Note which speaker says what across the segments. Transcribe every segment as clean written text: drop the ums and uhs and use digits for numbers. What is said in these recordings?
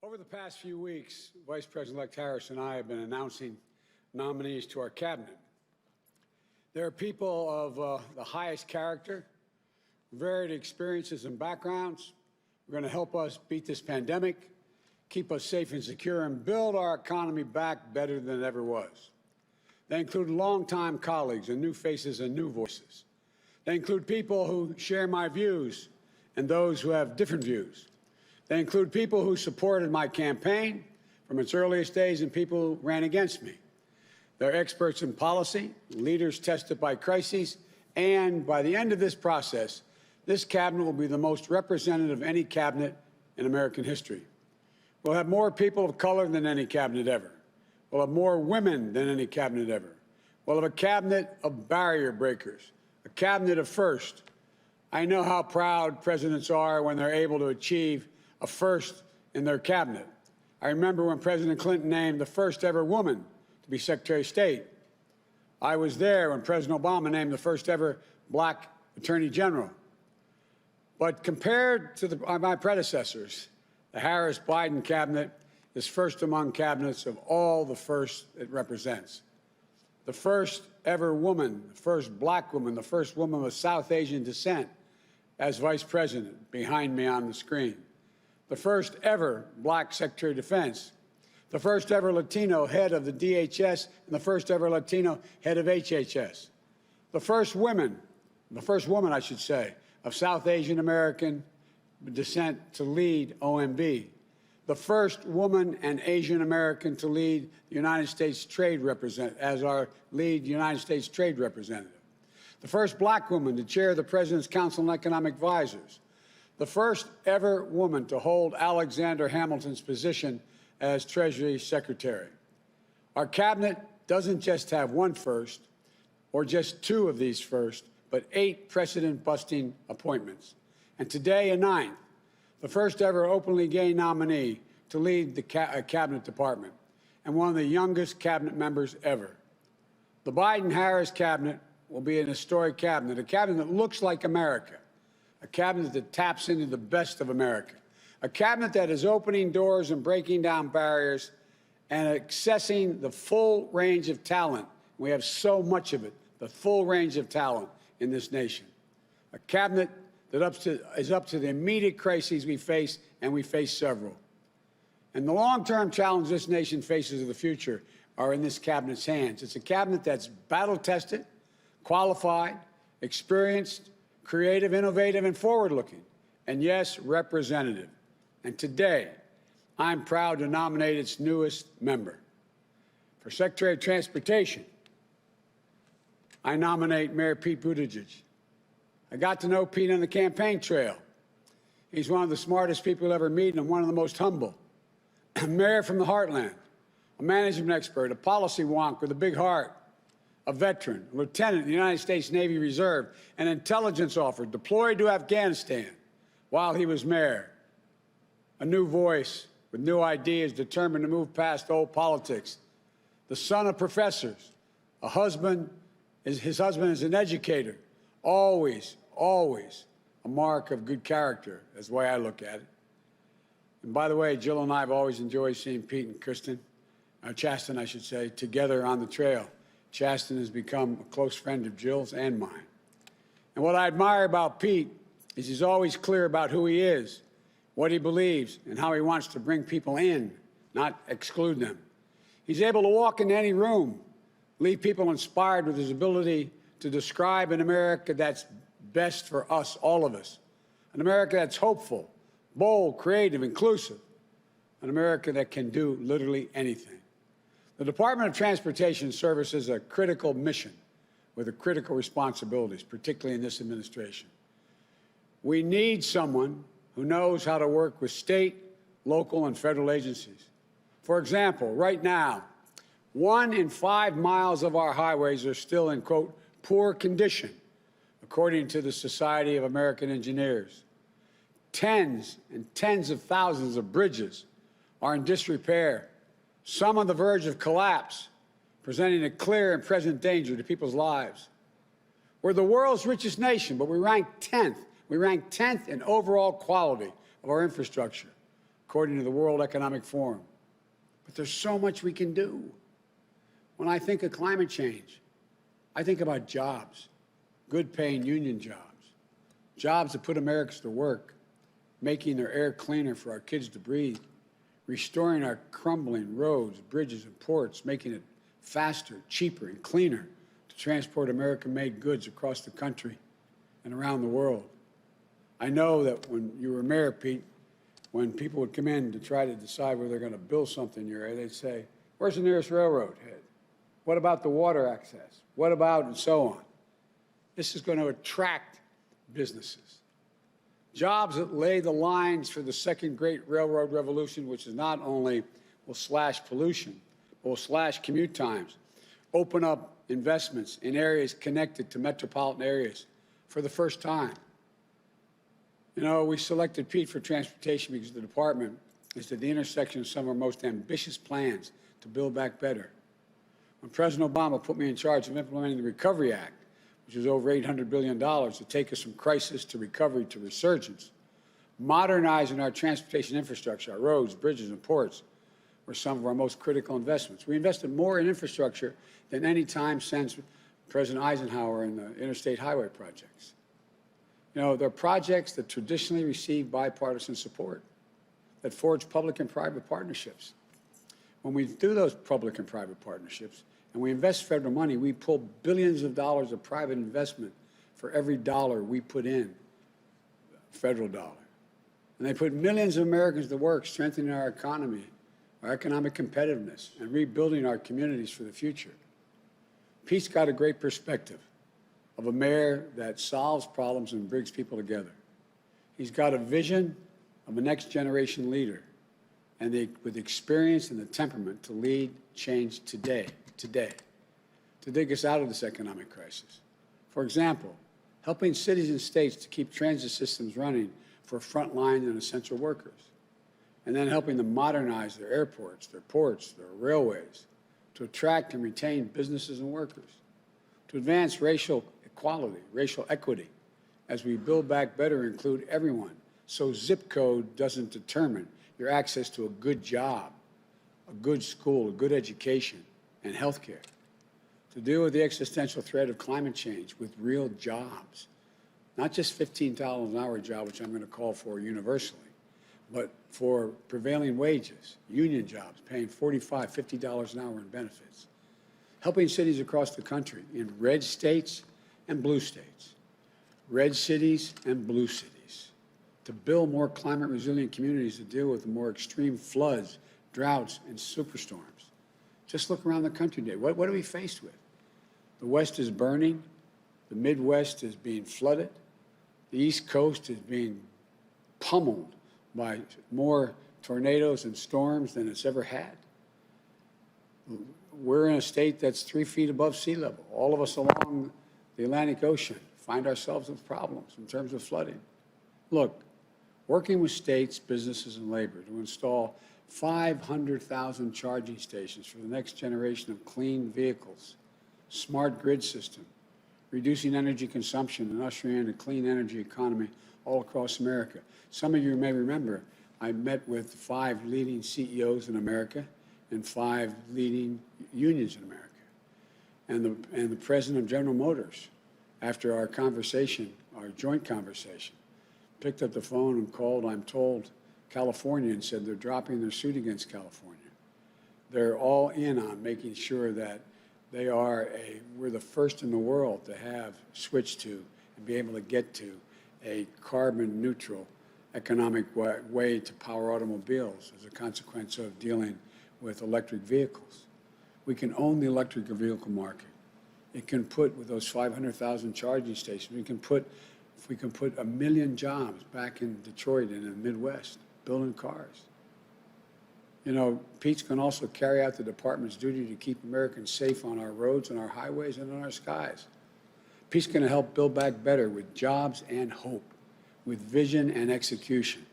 Speaker 1: Over the past few weeks, Vice President-elect Harris and I have been announcing nominees to our cabinet. There are people of the highest character, varied experiences and backgrounds. We're going to help us beat this pandemic, keep us safe and secure, and build our economy back better than it ever was. They include longtime colleagues and new faces and new voices. They include people who share my views and those who have different views. They include people who supported my campaign from its earliest days and people who ran against me. They're experts in policy, leaders tested by crises, and by the end of this process, this cabinet will be the most representative of any cabinet in American history. We'll have more people of color than any cabinet ever. We'll have more women than any cabinet ever. We'll have a cabinet of barrier breakers, a cabinet of first. I know how proud presidents are when they're able to achieve a first in their cabinet. I remember when President Clinton named the first ever woman to be Secretary of State. I was there when President Obama named the first ever black Attorney General. But compared to my predecessors, the Harris-Biden cabinet is first among cabinets of all the firsts it represents. The first ever woman, the first black woman, the first woman of South Asian descent as Vice President behind me on the screen. The first ever black Secretary of Defense, the first ever Latino head of the DHS, and the first ever Latino head of HHS. The first woman, I should say, of South Asian American descent to lead OMB. The first woman and Asian American to lead the United States Trade Representative, as our lead United States Trade Representative. The first black woman to chair the President's Council on Economic Advisors. The first ever woman to hold Alexander Hamilton's position as Treasury Secretary. Our cabinet doesn't just have one first or just two of these firsts, but 8 precedent-busting appointments. And today, a 9th, the first ever openly gay nominee to lead the cabinet department and one of the youngest cabinet members ever. The Biden-Harris cabinet will be an historic cabinet, a cabinet that looks like America, a cabinet that taps into the best of America, a cabinet that is opening doors and breaking down barriers and accessing the full range of talent. We have so much of it, the full range of talent in this nation. A cabinet that is up to the immediate crises we face, and we face several. And the long-term challenge this nation faces in the future are in this cabinet's hands. It's a cabinet that's battle-tested, qualified, experienced, creative, innovative, and forward-looking, and yes, representative. And today, I'm proud to nominate its newest member. For Secretary of Transportation, I nominate Mayor Pete Buttigieg. I got to know Pete on the campaign trail. He's one of the smartest people you'll ever meet and one of the most humble. A mayor from the heartland, a management expert, a policy wonk with a big heart, a veteran, a lieutenant in the United States Navy Reserve, an intelligence officer deployed to Afghanistan while he was mayor. A new voice with new ideas, determined to move past old politics. The son of professors, his husband is an educator. Always, always a mark of good character, is the way I look at it. And by the way, Jill and I have always enjoyed seeing Pete and Chasten, I should say, together on the trail. Chasten has become a close friend of Jill's and mine. And what I admire about Pete is he's always clear about who he is, what he believes, and how he wants to bring people in, not exclude them. He's able to walk into any room, leave people inspired with his ability to describe an America that's best for us, all of us. An America that's hopeful, bold, creative, inclusive. An America that can do literally anything. The Department of Transportation services a critical mission with critical responsibilities, particularly in this administration. We need someone who knows how to work with state, local, and federal agencies. For example, right now, 1 in 5 miles of our highways are still in, quote, poor condition, according to the Society of American Engineers. Tens and tens of thousands of bridges are in disrepair, some on the verge of collapse, presenting a clear and present danger to people's lives. We're the world's richest nation, but we rank 10th. We rank 10th in overall quality of our infrastructure, according to the World Economic Forum. But there's so much we can do. When I think of climate change, I think about jobs, good-paying union jobs, jobs that put Americans to work, making their air cleaner for our kids to breathe, restoring our crumbling roads, bridges, and ports, making it faster, cheaper, and cleaner to transport American-made goods across the country and around the world. I know that when you were mayor, Pete, when people would come in to try to decide whether they're going to build something in your area, they'd say, where's the nearest railroad head? What about the water access? What about, and so on. This is going to attract businesses. Jobs that lay the lines for the second great railroad revolution, which is not only will slash pollution, but will slash commute times, open up investments in areas connected to metropolitan areas for the first time. You know, we selected Pete for transportation because the department is at the intersection of some of our most ambitious plans to build back better. When President Obama put me in charge of implementing the Recovery Act, which was over $800 billion to take us from crisis to recovery to resurgence, modernizing our transportation infrastructure, our roads, bridges, and ports were some of our most critical investments. We invested more in infrastructure than any time since President Eisenhower in the interstate highway projects. You know, they're projects that traditionally receive bipartisan support, that forge public and private partnerships. When we do those public and private partnerships and we invest federal money, we pull billions of dollars of private investment for every dollar we put in, federal dollar. And they put millions of Americans to work, strengthening our economy, our economic competitiveness, and rebuilding our communities for the future. Pete's got a great perspective of a mayor that solves problems and brings people together. He's got a vision of a next-generation leader, and with experience and the temperament to lead change today, to dig us out of this economic crisis. For example, helping cities and states to keep transit systems running for frontline and essential workers, and then helping them modernize their airports, their ports, their railways, to attract and retain businesses and workers, to advance racial equality, racial equity, as we build back better, include everyone, so zip code doesn't determine your access to a good job, a good school, a good education, and health care. To deal with the existential threat of climate change with real jobs, not just $15 an hour job, which I'm going to call for universally, but for prevailing wages, union jobs, paying $45, $50 an hour in benefits. Helping cities across the country in red states and blue states, red cities and blue cities, to build more climate-resilient communities to deal with the more extreme floods, droughts, and superstorms. Just look around the country today. What are we faced with? The West is burning. The Midwest is being flooded. The East Coast is being pummeled by more tornadoes and storms than it's ever had. We're in a state that's 3 feet above sea level. All of us along the Atlantic Ocean find ourselves with problems in terms of flooding. Look, working with states, businesses, and labor to install 500,000 charging stations for the next generation of clean vehicles, smart grid system, reducing energy consumption and ushering in a clean energy economy all across America. Some of you may remember I met with 5 leading CEOs in America and 5 leading unions in America. And the president of General Motors, after our conversation, our joint conversation, picked up the phone and called, I'm told, California, and said they're dropping their suit against California. They're all in on making sure that we're the first in the world to have switched to and be able to get to a carbon neutral economic way to power automobiles as a consequence of dealing with electric vehicles. We can own the electric vehicle market. It can put, with those 500,000 charging stations, if we can put 1 million jobs back in Detroit and in the Midwest, building cars. You know, Pete's can also carry out the department's duty to keep Americans safe on our roads and our highways and on our skies. Pete's going to help build back better with jobs and hope, with vision and execution.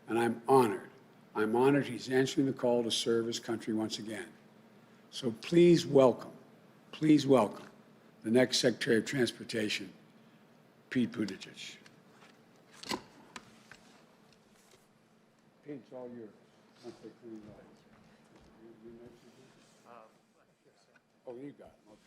Speaker 1: And I'm honored. I'm honored he's answering the call to serve his country once again. So please welcome the next Secretary of Transportation, Pete Buttigieg. paint's all yours, once they clean it up. You next to do? Oh, you got it, okay.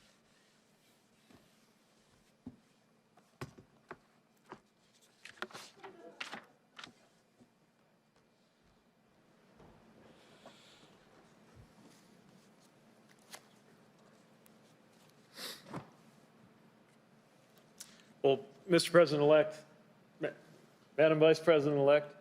Speaker 2: Well, Mr. President-elect, Madam Vice President-elect,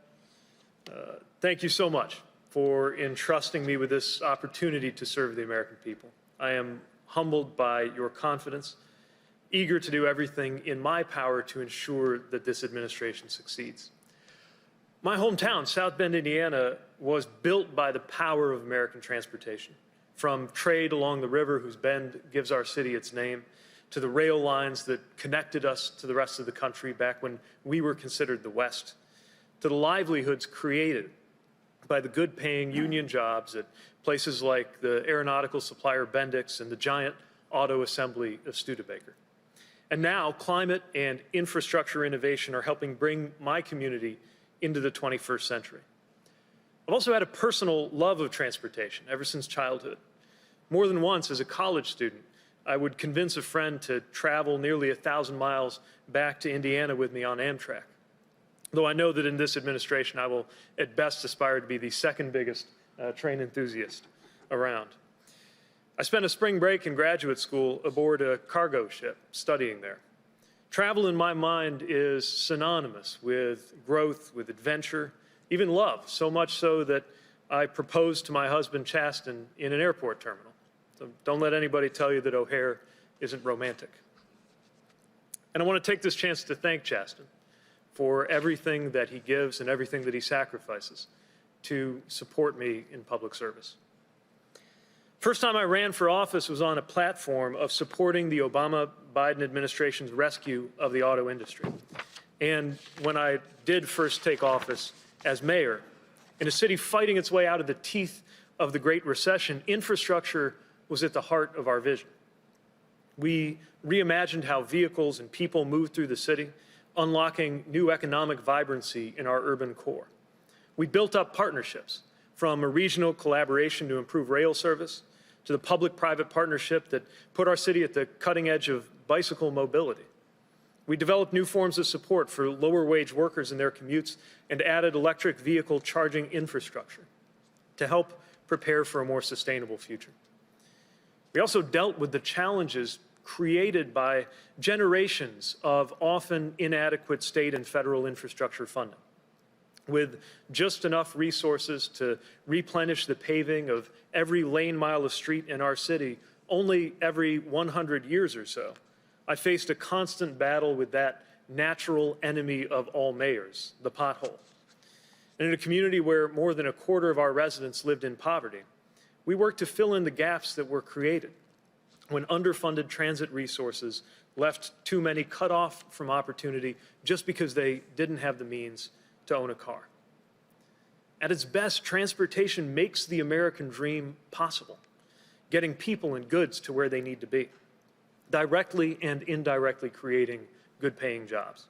Speaker 2: thank you so much for entrusting me with this opportunity to serve the American people. I am humbled by your confidence, eager to do everything in my power to ensure that this administration succeeds. My hometown, South Bend, Indiana, was built by the power of American transportation, from trade along the river, whose bend gives our city its name, to the rail lines that connected us to the rest of the country back when we were considered the West, to the livelihoods created by the good-paying union jobs at places like the aeronautical supplier Bendix and the giant auto assembly of Studebaker. And now climate and infrastructure innovation are helping bring my community into the 21st century. I've also had a personal love of transportation ever since childhood. More than once as a college student, I would convince a friend to travel nearly 1,000 miles back to Indiana with me on Amtrak. Though I know that in this administration, I will at best aspire to be the second biggest train enthusiast around. I spent a spring break in graduate school aboard a cargo ship studying there. Travel in my mind is synonymous with growth, with adventure, even love, so much so that I proposed to my husband, Chasten, in an airport terminal. So don't let anybody tell you that O'Hare isn't romantic. And I want to take this chance to thank Chasten for everything that he gives and everything that he sacrifices to support me in public service. First time I ran for office was on a platform of supporting the Obama-Biden administration's rescue of the auto industry. And when I did first take office as mayor, in a city fighting its way out of the teeth of the Great Recession, infrastructure was at the heart of our vision. We reimagined how vehicles and people moved through the city, unlocking new economic vibrancy in our urban core. We built up partnerships, from a regional collaboration to improve rail service, to the public-private partnership that put our city at the cutting edge of bicycle mobility. We developed new forms of support for lower-wage workers in their commutes and added electric vehicle charging infrastructure to help prepare for a more sustainable future. We also dealt with the challenges created by generations of often inadequate state and federal infrastructure funding. With just enough resources to replenish the paving of every lane mile of street in our city only every 100 years or so, I faced a constant battle with that natural enemy of all mayors, the pothole. And in a community where more than a quarter of our residents lived in poverty, we worked to fill in the gaps that were created when underfunded transit resources left too many cut off from opportunity just because they didn't have the means to own a car. At its best, transportation makes the American dream possible, getting people and goods to where they need to be, directly and indirectly creating good-paying jobs.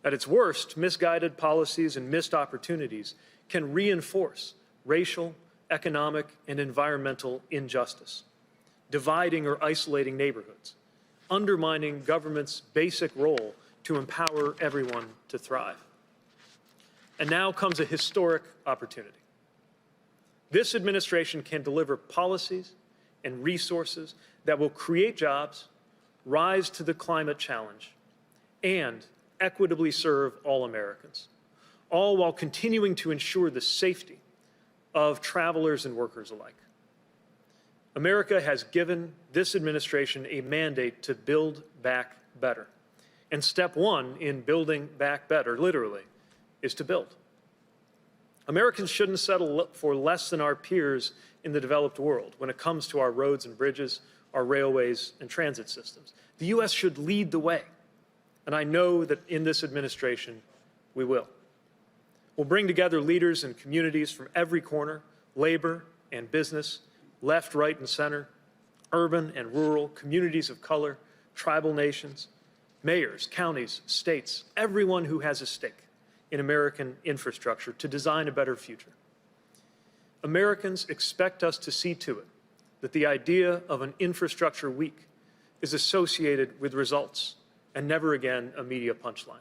Speaker 2: At its worst, misguided policies and missed opportunities can reinforce racial, economic, and environmental injustice, dividing or isolating neighborhoods, undermining government's basic role to empower everyone to thrive. And now comes a historic opportunity. This administration can deliver policies and resources that will create jobs, rise to the climate challenge, and equitably serve all Americans, all while continuing to ensure the safety of travelers and workers alike. America has given this administration a mandate to build back better. And step one in building back better, literally, is to build. Americans shouldn't settle for less than our peers in the developed world when it comes to our roads and bridges, our railways and transit systems. The U.S. should lead the way, and I know that in this administration, we will. We'll bring together leaders and communities from every corner, labor and business, left, right, and center, urban and rural, communities of color, tribal nations, mayors, counties, states, everyone who has a stake in American infrastructure to design a better future. Americans expect us to see to it that the idea of an infrastructure week is associated with results and never again a media punchline.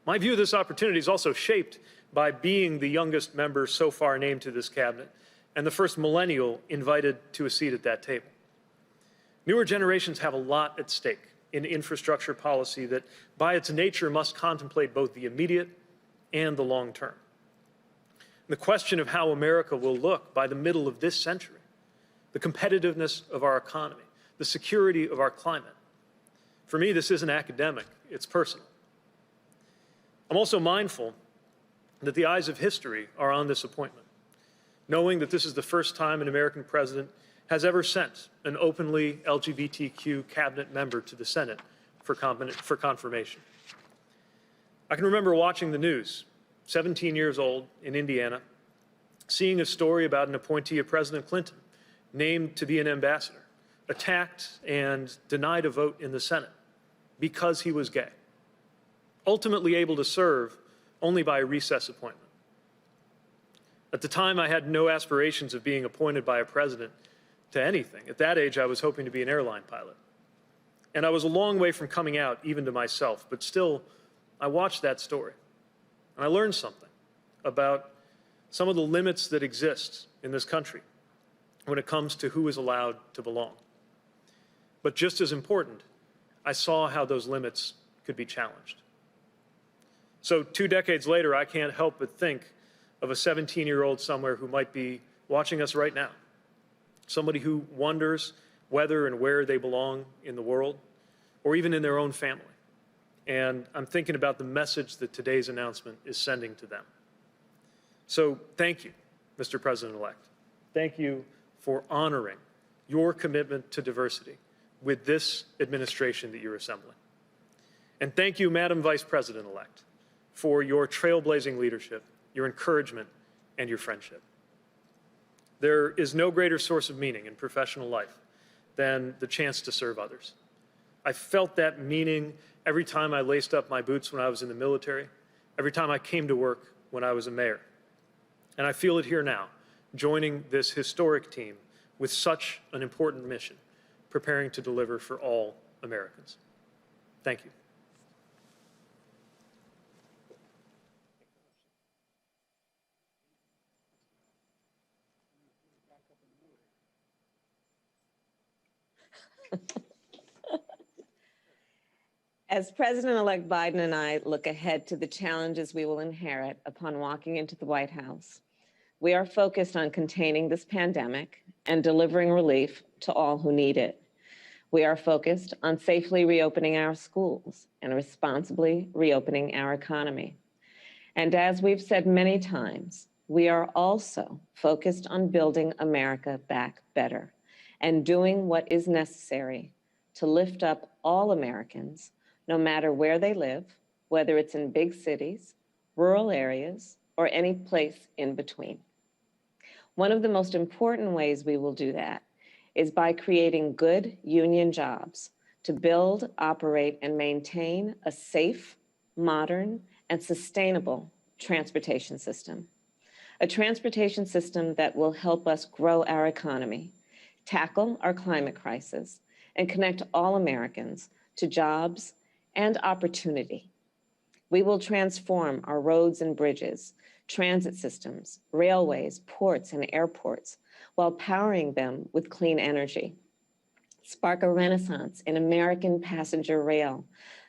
Speaker 2: My view of this opportunity is also shaped by being the youngest member so far named to this cabinet and the first millennial invited to a seat at that table. Newer generations have a lot at stake in infrastructure policy that, by its nature, must contemplate both the immediate and the long term. The question of how America will look by the middle of this century, the competitiveness of our economy, the security of our climate. For me, this isn't academic, it's personal. I'm also mindful that the eyes of history are on this appointment, knowing that this is the first time an American president has ever sent an openly LGBTQ cabinet member to the Senate for confirmation. I can remember watching the news, 17 years old in Indiana, seeing a story about an appointee of President Clinton named to be an ambassador, attacked and denied a vote in the Senate because he was gay, ultimately able to serve only by a recess appointment. At the time, I had no aspirations of being appointed by a president to anything. At that age, I was hoping to be an airline pilot. And I was a long way from coming out, even to myself, but still, I watched that story. And I learned something about some of the limits that exist in this country when it comes to who is allowed to belong. But just as important, I saw how those limits could be challenged. So 2 decades later, I can't help but think of a 17-year-old somewhere who might be watching us right now, somebody who wonders whether and where they belong in the world, or even in their own family. And I'm thinking about the message that today's announcement is sending to them. So thank you, Mr. President-elect. Thank you for honoring your commitment to diversity with this administration that you're assembling. And thank you, Madam Vice President-elect, for your trailblazing leadership, your encouragement, and your friendship. There is no greater source of meaning in professional life than the chance to serve others. I felt that meaning every time I laced up my boots when I was in the military, every time I came to work when I was a mayor. And I feel it here now, joining this historic team with such an important mission, preparing to deliver for all Americans. Thank you.
Speaker 3: As President-elect Biden and I look ahead to the challenges we will inherit upon walking into the White House, we are focused on containing this pandemic and delivering relief to all who need it. We are focused on safely reopening our schools and responsibly reopening our economy. And as we've said many times, we are also focused on building America back better and doing what is necessary to lift up all Americans, no matter where they live, whether it's in big cities, rural areas, or any place in between. One of the most important ways we will do that is by creating good union jobs to build, operate, and maintain a safe, modern, and sustainable transportation system. A transportation system that will help us grow our economy, tackle our climate crisis, and connect all Americans to jobs and opportunity. We will transform our roads and bridges, transit systems, railways, ports, and airports while powering them with clean energy. Spark a renaissance in American passenger rail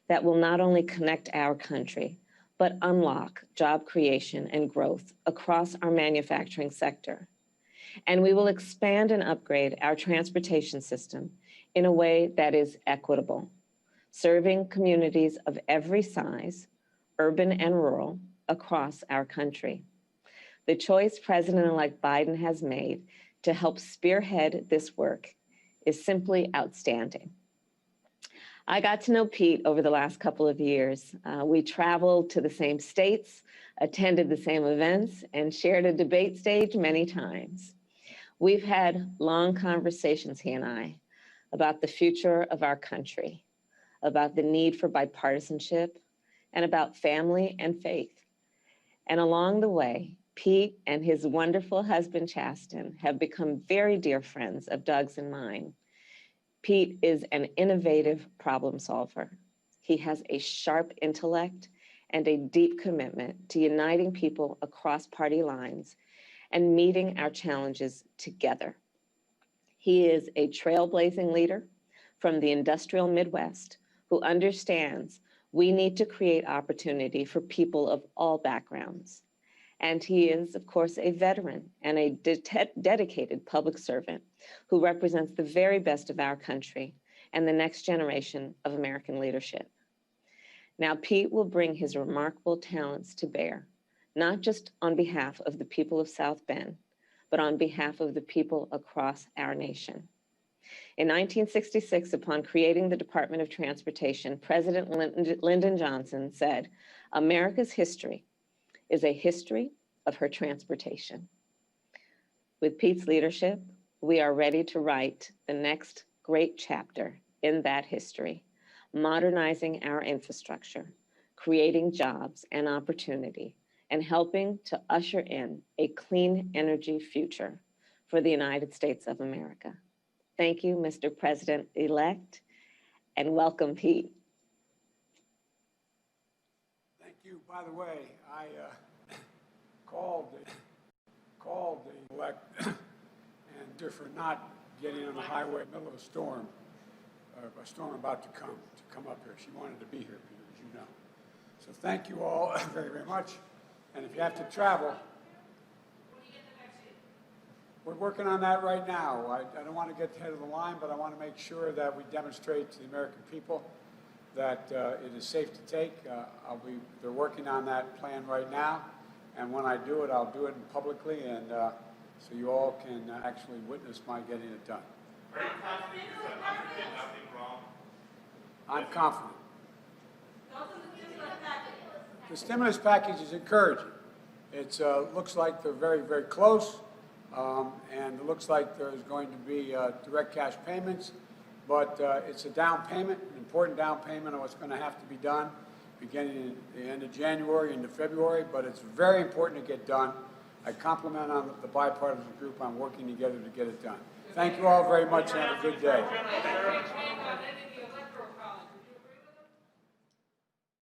Speaker 3: that will not only connect our country, but unlock job creation and growth across our manufacturing sector. And we will expand and upgrade our transportation system in a way that is equitable, serving communities of every size, urban and rural, across our country. The choice President-elect Biden has made to help spearhead this work is simply outstanding. I got to know Pete over the last couple of years. We traveled to the same states, attended the same events, and shared a debate stage many times. We've had long conversations, he and I, about the future of our country, about the need for bipartisanship, and about family and faith. And along the way, Pete and his wonderful husband, Chasten, have become very dear friends of Doug's and mine. Pete is an innovative problem solver. He has a sharp intellect and a deep commitment to uniting people across party lines and meeting our challenges together. He is a trailblazing leader from the industrial Midwest who understands we need to create opportunity for people of all backgrounds. And he is, of course, a veteran and a dedicated public servant who represents the very best of our country and the next generation of American leadership. Now, Pete will bring his remarkable talents to bear, not just on behalf of the people of South Bend, but on behalf of the people across our nation. In 1966, upon creating the Department of Transportation, President Lyndon Johnson said, "America's history is a history of her transportation." With Pete's leadership, we are ready to write the next great chapter in that history, modernizing our infrastructure, creating jobs and opportunity, and helping to usher in a clean energy future for the United States of America. Thank you, Mr. President-elect, and welcome, Pete.
Speaker 1: Thank you. By the way, I called the elect and for not getting on the highway in the middle of a storm about to come up here. She wanted to be here, Peter, as you know. So thank you all very, very much. And if you have to travel, we're working on that right now. I don't want to get ahead of the line, but I want to make sure that we demonstrate to the American people that it is safe to take. They're working on that plan right now, and when I do it, I'll do it publicly, and so you all can actually witness my getting it done.
Speaker 4: Are you confident that you did nothing wrong?
Speaker 1: I'm confident. The stimulus package is encouraging. It looks like they're very, very close, and it looks like there's going to be direct cash payments, but it's a down payment, an important down payment on what's going to have to be done beginning at the end of January into February, but it's very important to get done. I compliment on the bipartisan group on working together to get it done. Thank you all very much and have a good day.